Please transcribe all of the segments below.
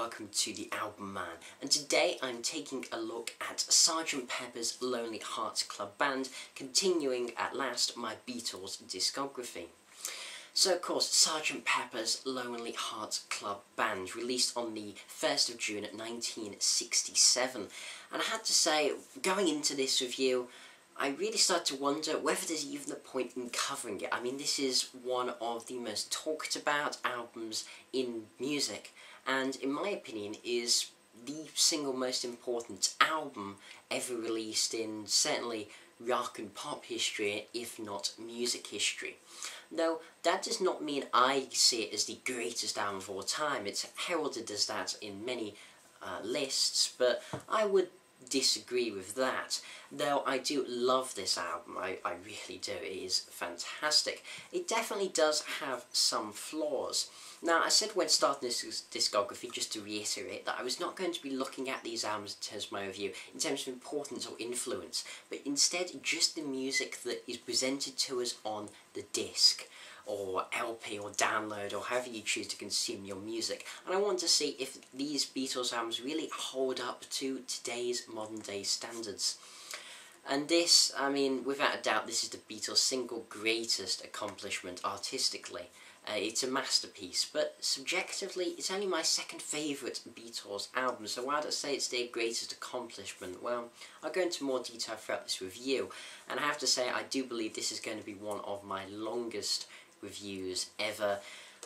welcome to the Album Man, and today I'm taking a look at Sgt. Pepper's Lonely Hearts Club Band, continuing at last my Beatles discography. So of course, Sgt. Pepper's Lonely Hearts Club Band, released on the 1st of June 1967, and I had to say, going into this review, I really started to wonder whether there's even a point in covering it. I mean, this is one of the most talked about albums in music, and in my opinion is the single most important album ever released in certainly rock and pop history, if not music history. Though that does not mean I see it as the greatest album of all time. It's heralded as that in many lists, but I would disagree with that. Though I do love this album, I really do. It is fantastic. It definitely does have some flaws. Now, I said when starting this discography, just to reiterate, that I was not going to be looking at these albums in terms of my review, in terms of importance or influence, but instead just the music that is presented to us on the disc, or LP, or download, or however you choose to consume your music. And I want to see if these Beatles albums really hold up to today's modern day standards. And this, I mean, without a doubt, this is the Beatles' single greatest accomplishment artistically. It's a masterpiece, but subjectively, it's only my second favourite Beatles album, so why do I say it's their greatest accomplishment? Well, I'll go into more detail throughout this review, and I have to say I do believe this is going to be one of my longest reviews ever.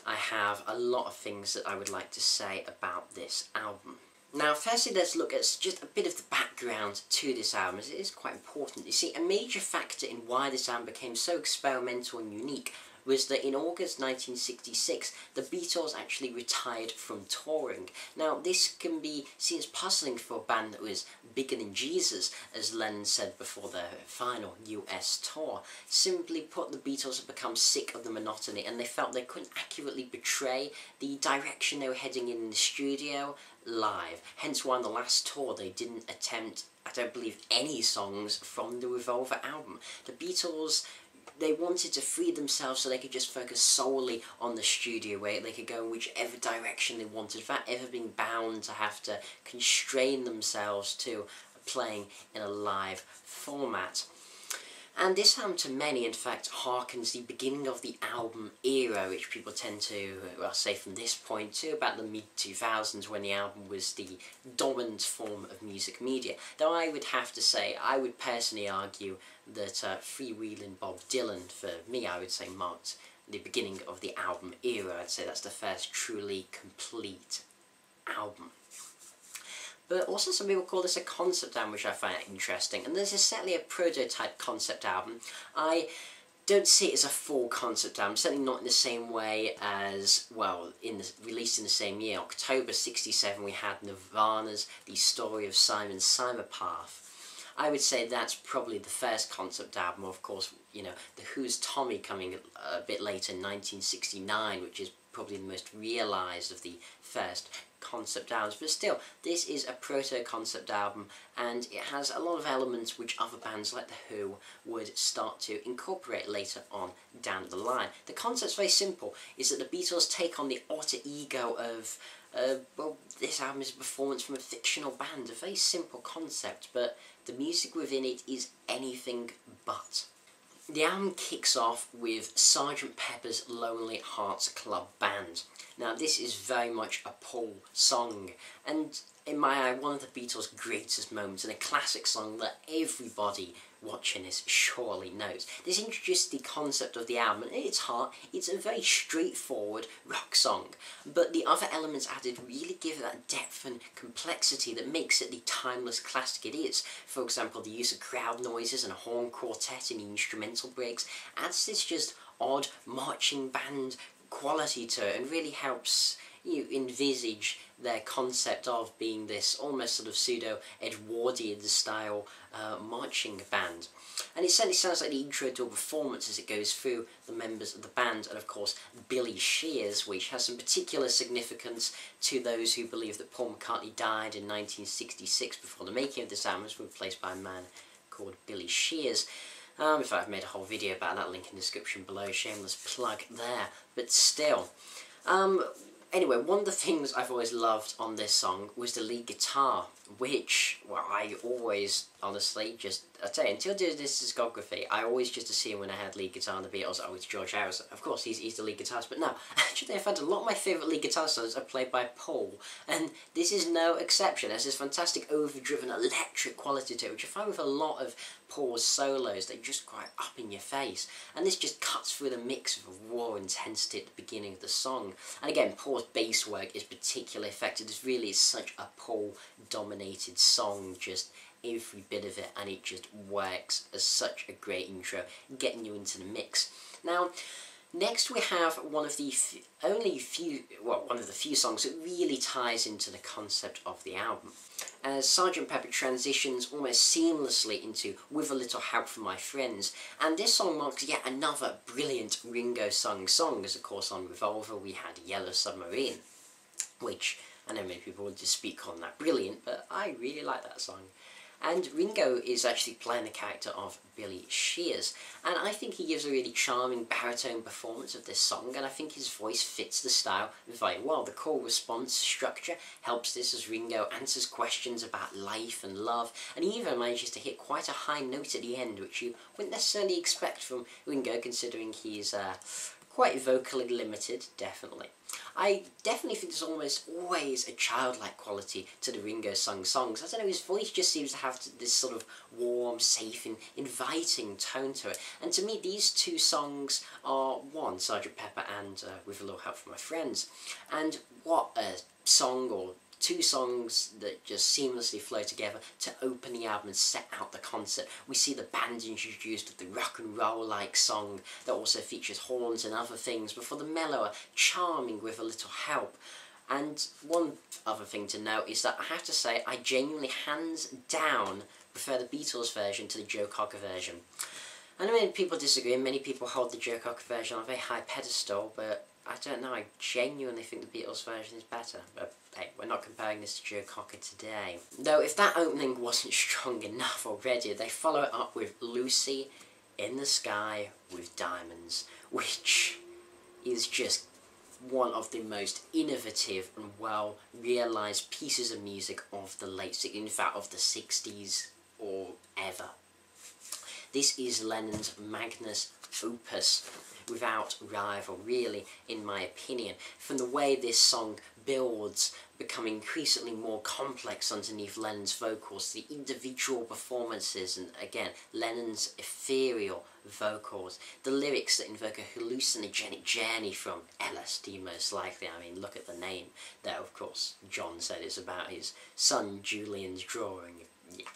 I have a lot of things that I would like to say about this album. Now, firstly, let's look at just a bit of the background to this album, as it is quite important. You see, a major factor in why this album became so experimental and unique was that in August 1966, the Beatles actually retired from touring. Now, this can be seen as puzzling for a band that was bigger than Jesus, as Lennon said before their final US tour. Simply put, the Beatles had become sick of the monotony, and they felt they couldn't accurately portray the direction they were heading in the studio live. Hence why on the last tour they didn't attempt, I don't believe, any songs from the Revolver album. The Beatles, they wanted to free themselves so they could just focus solely on the studio, where they could go in whichever direction they wanted, without ever being bound to have to constrain themselves to playing in a live format. And this album, to many, in fact, harkens the beginning of the album era, which people tend to, well, say from this point to about the mid-2000s, when the album was the dominant form of music media. Though I would have to say, I would personally argue that Freewheelin' Bob Dylan, for me, I would say marked the beginning of the album era. I'd say that's the first truly complete album. But also some people call this a concept album, which I find interesting. And this is certainly a prototype concept album. I don't see it as a full concept album, certainly not in the same way as, well, released in the same year. October 67, we had Nirvana's The Story of Simon Simmerpath. I would say that's probably the first concept album. Of course, you know, The Who's Tommy coming a bit later in 1969, which is probably the most realised of the first concept albums, but still, this is a proto-concept album, and it has a lot of elements which other bands like The Who would start to incorporate later on down the line. The concept's very simple, is that the Beatles take on the alter ego of, well, this album is a performance from a fictional band, a very simple concept, but the music within it is anything but. The album kicks off with Sgt. Pepper's Lonely Hearts Club Band. Now, this is very much a Paul song, and in my eye, one of the Beatles' greatest moments, and a classic song that everybody watching this surely knows. This introduced the concept of the album, and at its heart, it's a very straightforward rock song, but the other elements added really give it that depth and complexity that makes it the timeless classic it is. For example, the use of crowd noises and a horn quartet in the instrumental breaks adds this just odd marching band quality to it, and really helps you envisage their concept of being this almost sort of pseudo-Edwardian style marching band. And it certainly sounds like the intro to a performance as it goes through the members of the band, and of course Billy Shears, which has some particular significance to those who believe that Paul McCartney died in 1966 before the making of this album, was replaced by a man called Billy Shears. In fact, I've made a whole video about that, link in the description below, shameless plug there, but still. Anyway, one of the things I've always loved on this song was the lead guitar, which, well, I always, honestly, I tell you, until I did this discography, I always just assumed when I had lead guitar on the Beatles, oh, it's George Harrison. Of course, he's the lead guitarist, but no, actually I found a lot of my favourite lead guitar solos are played by Paul, and this is no exception. There's this fantastic overdriven electric quality to it, which I find with a lot of Paul's solos, they're just quite up in your face, and this just cuts through the mix of raw intensity at the beginning of the song. And again, Paul's bass work is particularly effective. This really is such a Paul-dominated song, just every bit of it, and it just works as such a great intro, getting you into the mix. Now, next we have one of the few songs that really ties into the concept of the album, as Sgt. Pepper transitions almost seamlessly into With a Little Help from My Friends, and this song marks yet another brilliant Ringo song, as of course on Revolver we had Yellow Submarine, which I know many people would dispute calling that brilliant, but I really like that song. And Ringo is actually playing the character of Billy Shears, and I think he gives a really charming baritone performance of this song, and I think his voice fits the style very well. The call response structure helps this as Ringo answers questions about life and love, and he even manages to hit quite a high note at the end, which you wouldn't necessarily expect from Ringo, considering he's quite vocally limited, definitely. I definitely think there's almost always a childlike quality to the Ringo songs. I don't know, his voice just seems to have this sort of warm, safe and inviting tone to it. And to me, these two songs are, one, Sgt. Pepper and With a Little Help from My Friends. And what a song, or two songs that just seamlessly flow together to open the album and set out the concept. We see the band introduced with the rock and roll-like song that also features horns and other things, before the mellower, charming With a Little Help. And one other thing to note is that I have to say I genuinely, hands down, prefer the Beatles version to the Joe Cocker version. I know many people disagree, and many people hold the Joe Cocker version on a very high pedestal, but I don't know, I genuinely think the Beatles version is better. But hey, we're not comparing this to Joe Cocker today. Though if that opening wasn't strong enough already, they follow it up with Lucy in the Sky with Diamonds, which is just one of the most innovative and well realised pieces of music of the late 60s, in fact of the 60s or ever. This is Lennon's magnus opus without rival, really, in my opinion. From the way this song builds, becoming increasingly more complex underneath Lennon's vocals, the individual performances, and again, Lennon's ethereal vocals, the lyrics that invoke a hallucinogenic journey from LSD most likely. I mean, look at the name there, of course. John said it's about his son Julian's drawing. Yeah.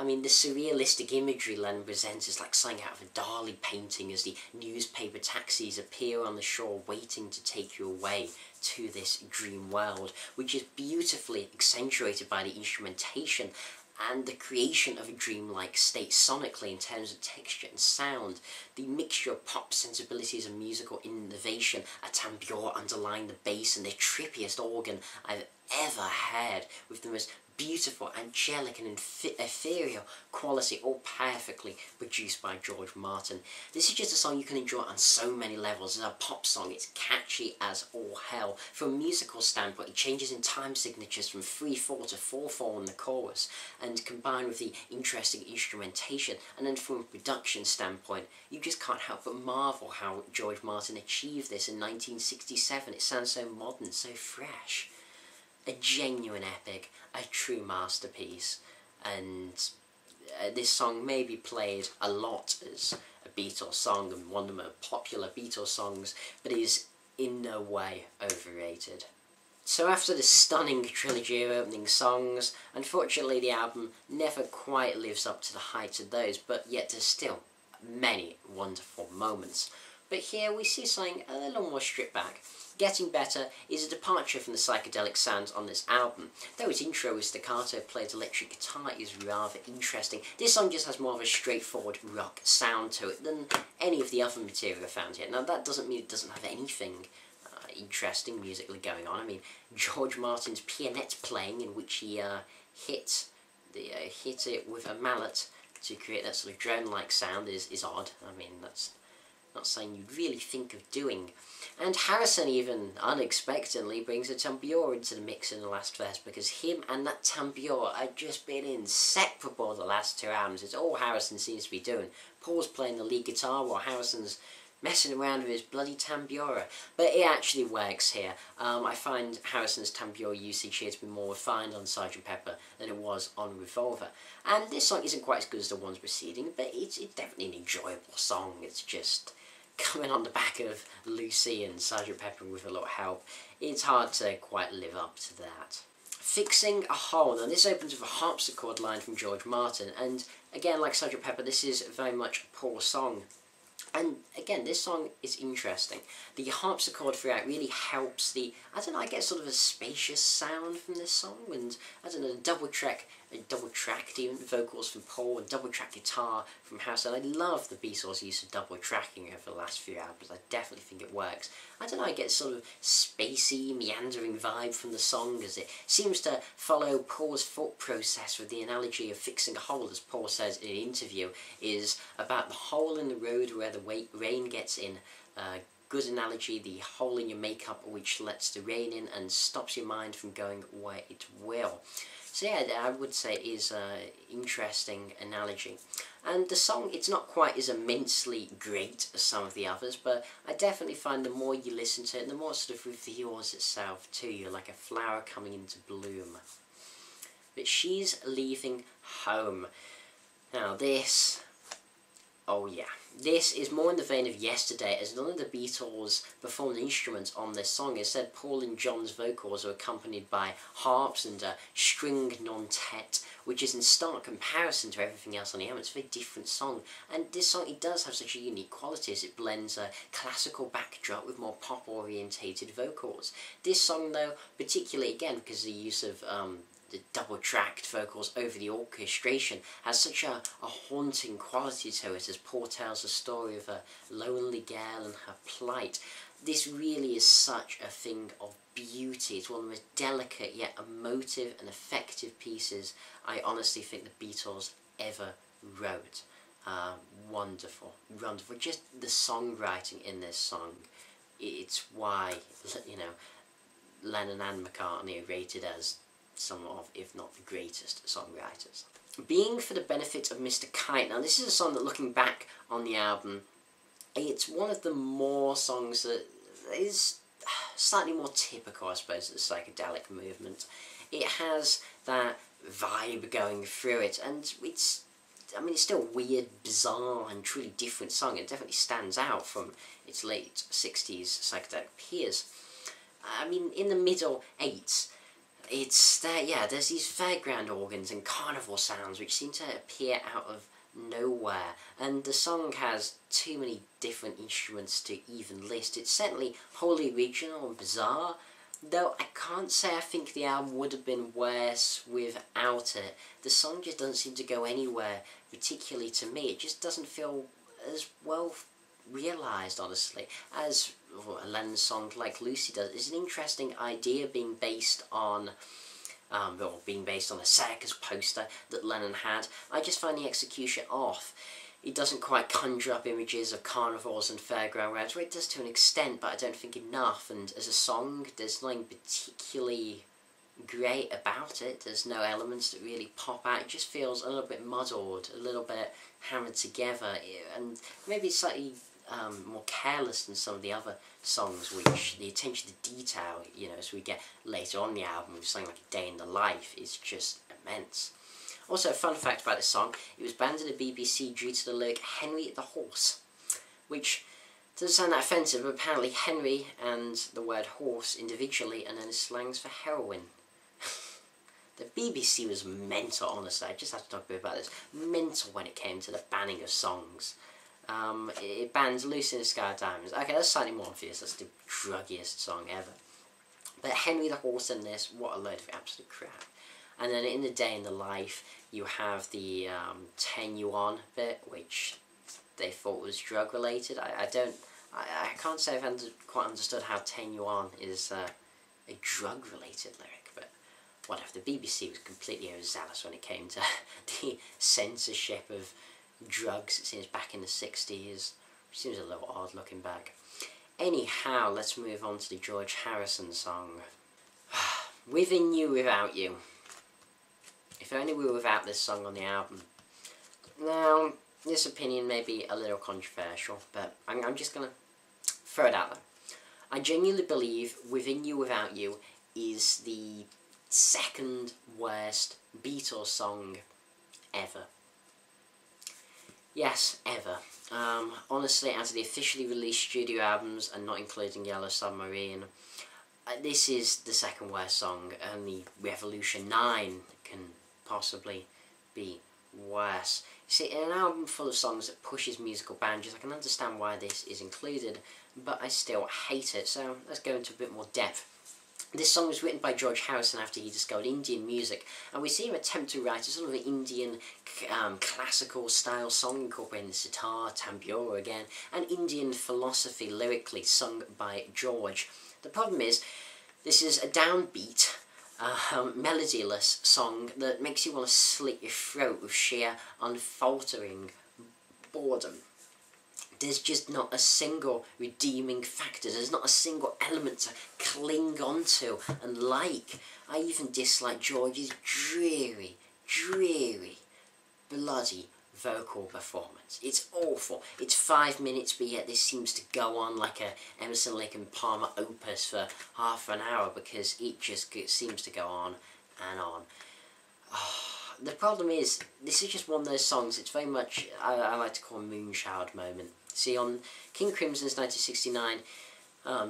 I mean, the surrealistic imagery Lennon presents is like something out of a Dali painting as the newspaper taxis appear on the shore waiting to take you away to this dream world, which is beautifully accentuated by the instrumentation and the creation of a dreamlike state sonically in terms of texture and sound. The mixture of pop sensibilities and musical innovation, a tambour underlying the bass and the trippiest organ I've ever heard, with the most beautiful, angelic and ethereal quality, all perfectly produced by George Martin. This is just a song you can enjoy on so many levels. As a pop song, it's catchy as all hell. From a musical standpoint, it changes in time signatures from 3/4 to 4/4 in the chorus, and combined with the interesting instrumentation, and then from a production standpoint, you just can't help but marvel how George Martin achieved this in 1967. It sounds so modern, so fresh. A genuine epic, a true masterpiece, and this song may be played a lot as a Beatles song and one of the more popular Beatles songs, but it is in no way overrated. So after the stunning trilogy of opening songs, unfortunately the album never quite lives up to the heights of those, but yet there's still many wonderful moments. But here we see something a little more stripped back. Getting Better is a departure from the psychedelic sounds on this album. Though its intro with staccato played electric guitar is rather interesting, this song just has more of a straightforward rock sound to it than any of the other material found here. Now that doesn't mean it doesn't have anything interesting musically going on. I mean, George Martin's pianette playing, in which he hit it with a mallet to create that sort of drone-like sound, is odd. I mean, that's not something you'd really think of doing. And Harrison even unexpectedly brings a tambour into the mix in the last verse, because him and that tambour have just been inseparable the last 2 albums. It's all Harrison seems to be doing. Paul's playing the lead guitar while Harrison's messing around with his bloody tambura. But it actually works here. I find Harrison's tambura usage here to be more refined on Sgt. Pepper than it was on Revolver. And this song isn't quite as good as the ones preceding, but it's definitely an enjoyable song. It's just coming on the back of Lucy and Sgt. Pepper with a little help. It's hard to quite live up to that. Fixing a Hole. Now this opens with a harpsichord line from George Martin, and again, like Sgt. Pepper, this is very much a Paul song. And again, this song is interesting. The harpsichord throughout really helps the, I don't know, I get sort of a spacious sound from this song, and I don't know, double track even vocals from Paul and double track guitar from Harrison. I love the Beatles' use of double tracking over the last few albums. I definitely think it works. I don't know, I get sort of spacey, meandering vibe from the song, as it seems to follow Paul's thought process with the analogy of fixing a hole, as Paul says in an interview, is about the hole in the road where the rain gets in. Good analogy, the hole in your makeup which lets the rain in and stops your mind from going where it will. So yeah, I would say it is an interesting analogy. And the song, it's not quite as immensely great as some of the others, but I definitely find the more you listen to it, the more it sort of reveals itself to you, like a flower coming into bloom. But She's Leaving Home. Now this, oh yeah, this is more in the vein of Yesterday, as none of the Beatles performed instruments on this song. Instead, Paul and John's vocals are accompanied by harps and a string non-tet, which is in stark comparison to everything else on the album. It's a very different song, and this song, it does have such a unique quality as it blends a classical backdrop with more pop-orientated vocals. This song, though, particularly again because of the use of the double-tracked vocals over the orchestration, has such a haunting quality to it as Paul tells the story of a lonely girl and her plight. This really is such a thing of beauty. It's one of the most delicate yet emotive and effective pieces I honestly think the Beatles ever wrote. Wonderful, wonderful. Just the songwriting in this song, it's why, you know, Lennon and McCartney are rated as some of, if not the greatest, songwriters. Being for the Benefit of Mr. Kite. Now this is a song that, looking back on the album, it's one of the more songs that is slightly more typical, I suppose, of the psychedelic movement. It has that vibe going through it, and it's, I mean, it's still a weird, bizarre and truly different song. It definitely stands out from its late 60s psychedelic peers. I mean, in the middle 8s, it's there, yeah, there's these fairground organs and carnival sounds which seem to appear out of nowhere, and the song has too many different instruments to even list. It's certainly wholly original and bizarre, though I can't say I think the album would have been worse without it. The song just doesn't seem to go anywhere, particularly to me. It just doesn't feel as well realised, honestly, as a Lennon song like Lucy does. It's an interesting idea being based on a circus poster that Lennon had. I just find the execution off. It doesn't quite conjure up images of carnivals and fairground rides, where it does to an extent, but I don't think enough. And as a song, there's nothing particularly great about it. There's no elements that really pop out. It just feels a little bit muddled, a little bit hammered together, and maybe slightly more careless than some of the other songs, which the attention to detail, you know, as we get later on the album with something like A Day in the Life, is just immense. Also, a fun fact about this song, it was banned in the BBC due to the lyric "Henry the Horse," which doesn't sound that offensive, but apparently Henry and the word horse individually are known as slangs for heroin. The BBC was mental, honestly. I just have to talk a bit about this. Mental when it came to the banning of songs. It bans Lucy in the Sky with Diamonds. Okay, that's slightly more obvious. That's the druggiest song ever. But Henry the Horse in this, what a load of absolute crap. And then in A Day in the Life, you have the 10 yuan bit, which they thought was drug related. I can't say I've quite understood how 10 yuan is a drug related lyric, but whatever. The BBC was completely overzealous when it came to the censorship of drugs, it seems, back in the 60s. Seems a little odd looking back. Anyhow, let's move on to the George Harrison song. Within You, Without You. If only we were without this song on the album. Now, this opinion may be a little controversial, but I'm just gonna throw it out there. I genuinely believe Within You, Without You is the second worst Beatles song ever. Yes, ever. Honestly, out of the officially released studio albums, and not including Yellow Submarine, this is the second worst song. Only Revolution 9 can possibly be worse. You see, in an album full of songs that pushes musical boundaries, I can understand why this is included, but I still hate it, so let's go into a bit more depth. This song was written by George Harrison after he discovered Indian music, and we see him attempt to write a sort of an Indian classical style song incorporating the sitar, tambura again, and Indian philosophy lyrically sung by George. The problem is, this is a downbeat, melodyless song that makes you want to slit your throat with sheer unfaltering boredom. There's just not a single redeeming factor. There's not a single element to cling onto and like. I even dislike George's dreary, bloody vocal performance. It's awful. It's 5 minutes, but yet this seems to go on like a Emerson, Lake and Palmer opus for half an hour, because it just seems to go on and on. Oh, the problem is, this is just one of those songs, it's very much, I like to call a moonshowered moment. See, on King Crimson's 1969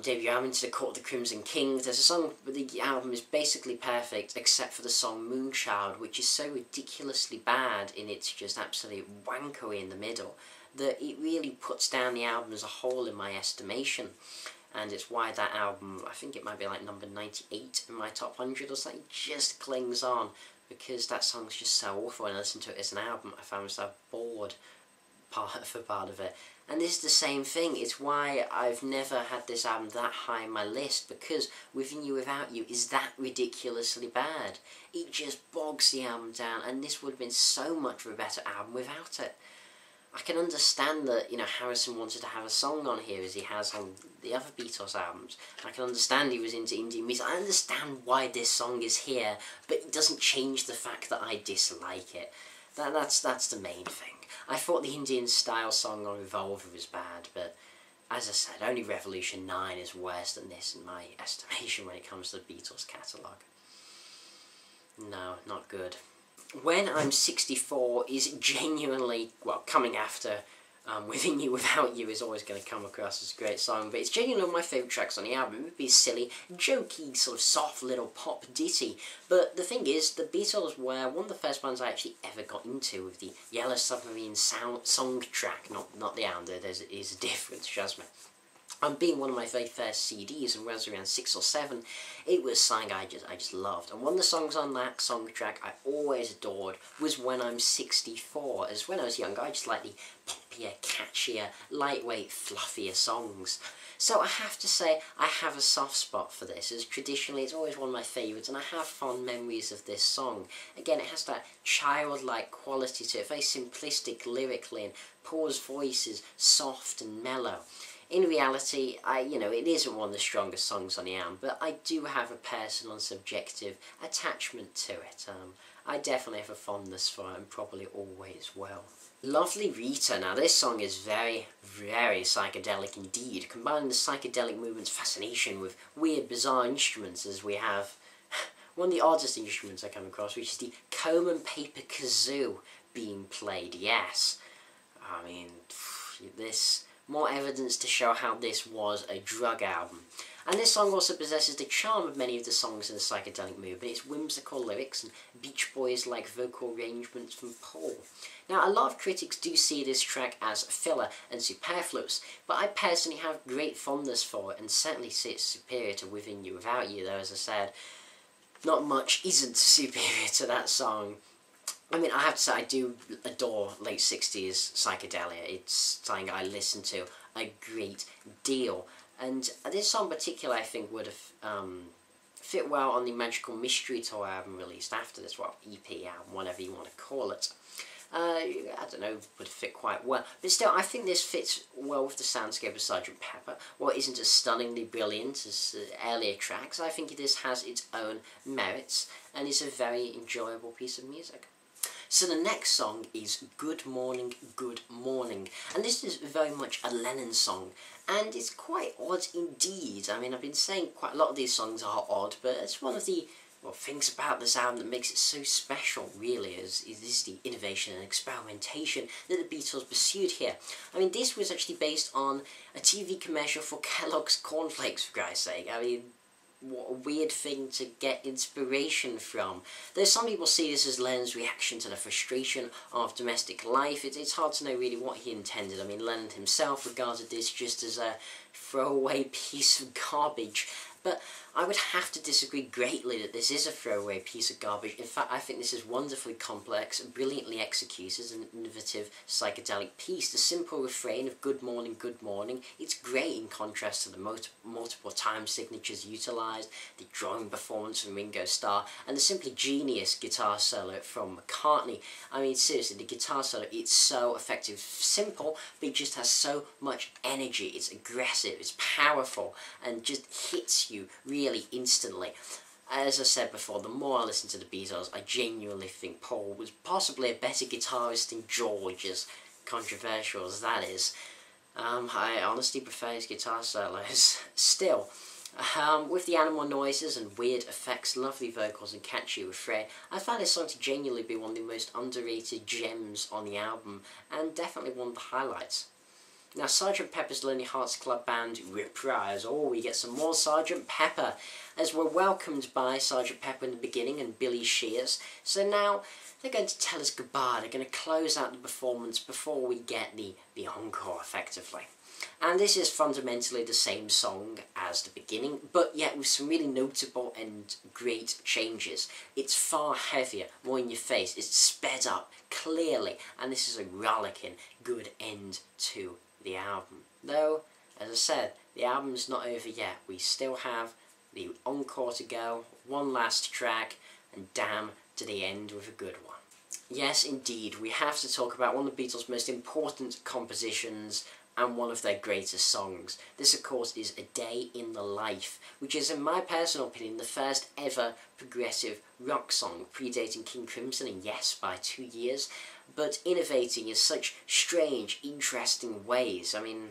debut album, To the Court of the Crimson King, there's a song where the album is basically perfect except for the song Moonshowered, which is so ridiculously bad in its just absolute wankery in the middle that it really puts down the album as a whole in my estimation. And it's why that album, I think it might be like number 98 in my top 100 or something, just clings on, because that song's just so awful. When I listen to it as an album, I found myself bored part of it. And this is the same thing. It's why I've never had this album that high on my list, because Within You, Without You is that ridiculously bad. It just bogs the album down, and this would have been so much of a better album without it. I can understand that, you know, Harrison wanted to have a song on here as he has on the other Beatles albums. I can understand he was into Indian music. I understand why this song is here, but it doesn't change the fact that I dislike it. That's the main thing. I thought the Indian style song on Revolver was bad, but as I said, only Revolution 9 is worse than this in my estimation when it comes to the Beatles catalogue. No, not good. When I'm 64 is genuinely, well, coming after Within You, Without You is always going to come across as a great song, but it's genuinely one of my favourite tracks on the album. It would be a silly, jokey, sort of soft little pop ditty, but the thing is, the Beatles were one of the first bands I actually ever got into with the Yellow Submarine song track, not the album. There is a difference, trust me. Being one of my very first CDs, and when I was around 6 or 7, it was something I just loved. And one of the songs on that song track I always adored was When I'm 64. As when I was younger, I just liked the poppier, catchier, lightweight, fluffier songs. So I have to say, I have a soft spot for this, as traditionally it's always one of my favourites, and I have fond memories of this song. Again, it has that childlike quality to it, very simplistic lyrically, and Paul's voice is soft and mellow. In reality, it isn't one of the strongest songs on the album, but I do have a personal and subjective attachment to it. I definitely have a fondness for it, and probably always will. Lovely Rita. Now this song is very, very psychedelic indeed, combining the psychedelic movement's fascination with weird, bizarre instruments, as we have one of the oddest instruments I come across, which is the comb and paper kazoo being played. Yes, I mean, this... more evidence to show how this was a drug album. And this song also possesses the charm of many of the songs in the psychedelic movement. It's whimsical lyrics and Beach Boys-like vocal arrangements from Paul. Now, a lot of critics do see this track as filler and superfluous, but I personally have great fondness for it, and certainly see it superior to Within You, Without You, though, as I said, not much isn't superior to that song. I mean, I have to say, I do adore late 60s psychedelia. It's something I listen to a great deal. And this song in particular, I think, would have fit well on the Magical Mystery Tour album released after this, well, EP album, whatever you want to call it. I don't know, would fit quite well. But still, I think this fits well with the soundscape of Sgt. Pepper. While it isn't as stunningly brilliant as earlier tracks, I think this has its own merits, and is a very enjoyable piece of music. So the next song is Good Morning, Good Morning, and this is very much a Lennon song, and it's quite odd indeed. I mean, I've been saying quite a lot of these songs are odd, but it's one of the things about this album that makes it so special, really, is the innovation and experimentation that the Beatles pursued here. I mean, this was actually based on a TV commercial for Kellogg's Cornflakes, for Christ's sake. I mean, what a weird thing to get inspiration from. Though some people see this as Lennon's reaction to the frustration of domestic life, it's hard to know really what he intended. I mean, Lennon himself regarded this just as a throwaway piece of garbage. But I would have to disagree greatly that this is a throwaway piece of garbage. In fact, I think this is wonderfully complex, brilliantly executed, an innovative psychedelic piece. The simple refrain of good morning, it's great in contrast to the multiple time signatures utilised, the drawing performance from Ringo Starr, and the simply genius guitar solo from McCartney. I mean, seriously, the guitar solo, it's so effective, simple, but it just has so much energy. It's aggressive, it's powerful, and just hits you really instantly. As I said before, the more I listen to the Beatles, I genuinely think Paul was possibly a better guitarist than George, as controversial as that is. I honestly prefer his guitar solos. Still, with the animal noises and weird effects, lovely vocals and catchy refrain, I find this song to genuinely be one of the most underrated gems on the album, and definitely one of the highlights. Now, Sgt. Pepper's Lonely Hearts Club Band Reprise. Oh, we get some more Sgt. Pepper, as we're welcomed by Sgt. Pepper in the beginning and Billy Shears. So now, they're going to tell us goodbye. They're going to close out the performance before we get the encore, effectively. And this is fundamentally the same song as the beginning, but yet with some really notable and great changes. It's far heavier, more in your face, it's sped up, clearly, and this is a rollicking good end to the album. Though, as I said, the album's not over yet. We still have the encore to go, one last track, and damn to the end with a good one. Yes, indeed, we have to talk about one of the Beatles' most important compositions and one of their greatest songs. This, of course, is A Day in the Life, which is, in my personal opinion, the first ever progressive rock song, predating King Crimson, and yes, by 2 years, but innovating in such strange, interesting ways. I mean,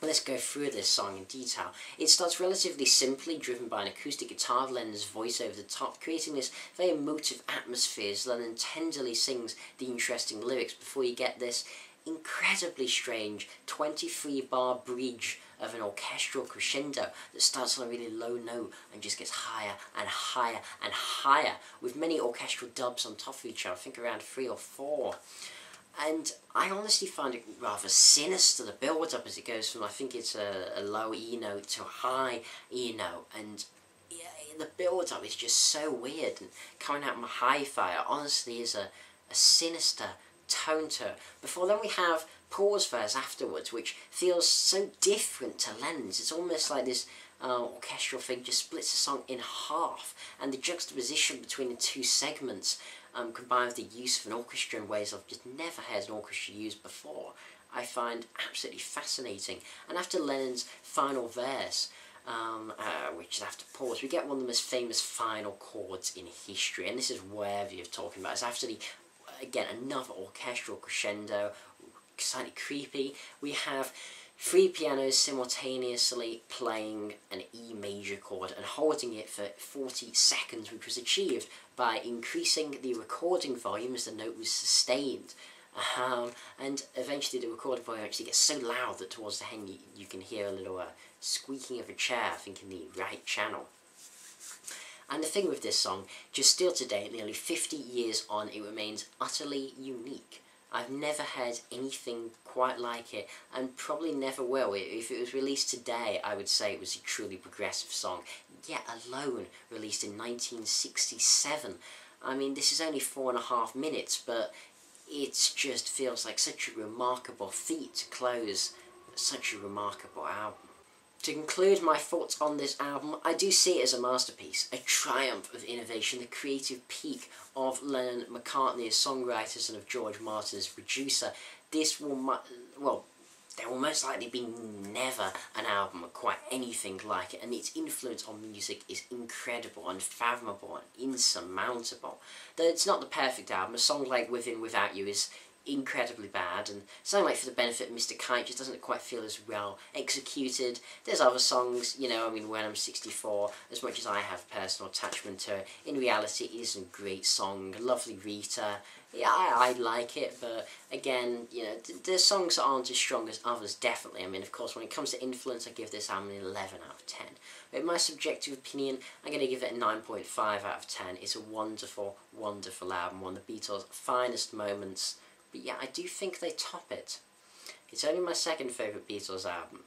let's go through this song in detail. It starts relatively simply, driven by an acoustic guitar of Lennon's voice over the top, creating this very emotive atmosphere as Lennon tenderly sings the interesting lyrics before you get this incredibly strange 23-bar bridge of an orchestral crescendo that starts on a really low note and just gets higher and higher and higher, with many orchestral dubs on top of each other, I think around 3 or 4. And I honestly find it rather sinister, the build-up, as it goes from, I think it's a low E note to a high E note, and yeah, the build-up is just so weird, and coming out of my hi-fi, honestly is a sinister tone to it. Before then we have Paul's verse afterwards, which feels so different to Lennon's. It's almost like this orchestral thing just splits the song in half, and the juxtaposition between the two segments, combined with the use of an orchestra in ways I've just never heard an orchestra used before, I find absolutely fascinating. And after Lennon's final verse, which is after Paul's, we get one of the most famous final chords in history, and this is worthy of talking about. It's after the again, another orchestral crescendo, slightly creepy. We have 3 pianos simultaneously playing an E major chord and holding it for 40 seconds, which was achieved by increasing the recording volume as the note was sustained. And eventually the recording volume actually gets so loud that towards the end you can hear a little squeaking of a chair, I think in the right channel. And the thing with this song, just still today, nearly 50 years on, it remains utterly unique. I've never heard anything quite like it, and probably never will. If it was released today, I would say it was a truly progressive song. Yet alone, released in 1967. I mean, this is only 4.5 minutes, but it just feels like such a remarkable feat to close such a remarkable album. To conclude my thoughts on this album, I do see it as a masterpiece, a triumph of innovation, the creative peak of Lennon McCartney as songwriters and of George Martin as producer. This will, there will most likely be never an album quite anything like it, and its influence on music is incredible, unfathomable, and insurmountable. Though it's not the perfect album, a song like With and Without You is incredibly bad, and something like For the Benefit of Mr. Kite just doesn't quite feel as well executed. There's other songs, you know, I mean, When I'm 64, as much as I have personal attachment to it, in reality it is a great song. Lovely Rita, yeah, I like it, but again, you know, there's songs that aren't as strong as others, definitely. I mean, of course, when it comes to influence, I give this album an 11 out of 10. But in my subjective opinion, I'm going to give it a 9.5 out of 10. It's a wonderful, wonderful album, one of the Beatles' finest moments. But yeah, I do think they top it. It's only my second favourite Beatles album.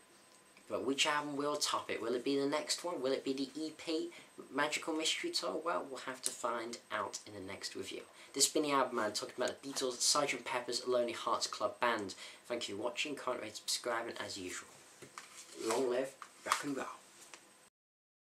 But which album will top it? Will it be the next one? Will it be the EP, Magical Mystery Tour? Well, we'll have to find out in the next review. This has been TheAIbumMan talking about the Beatles, Sgt. Pepper's Lonely Hearts Club Band. Thank you for watching, comment, rate, subscribe, and as usual, long live rock and roll.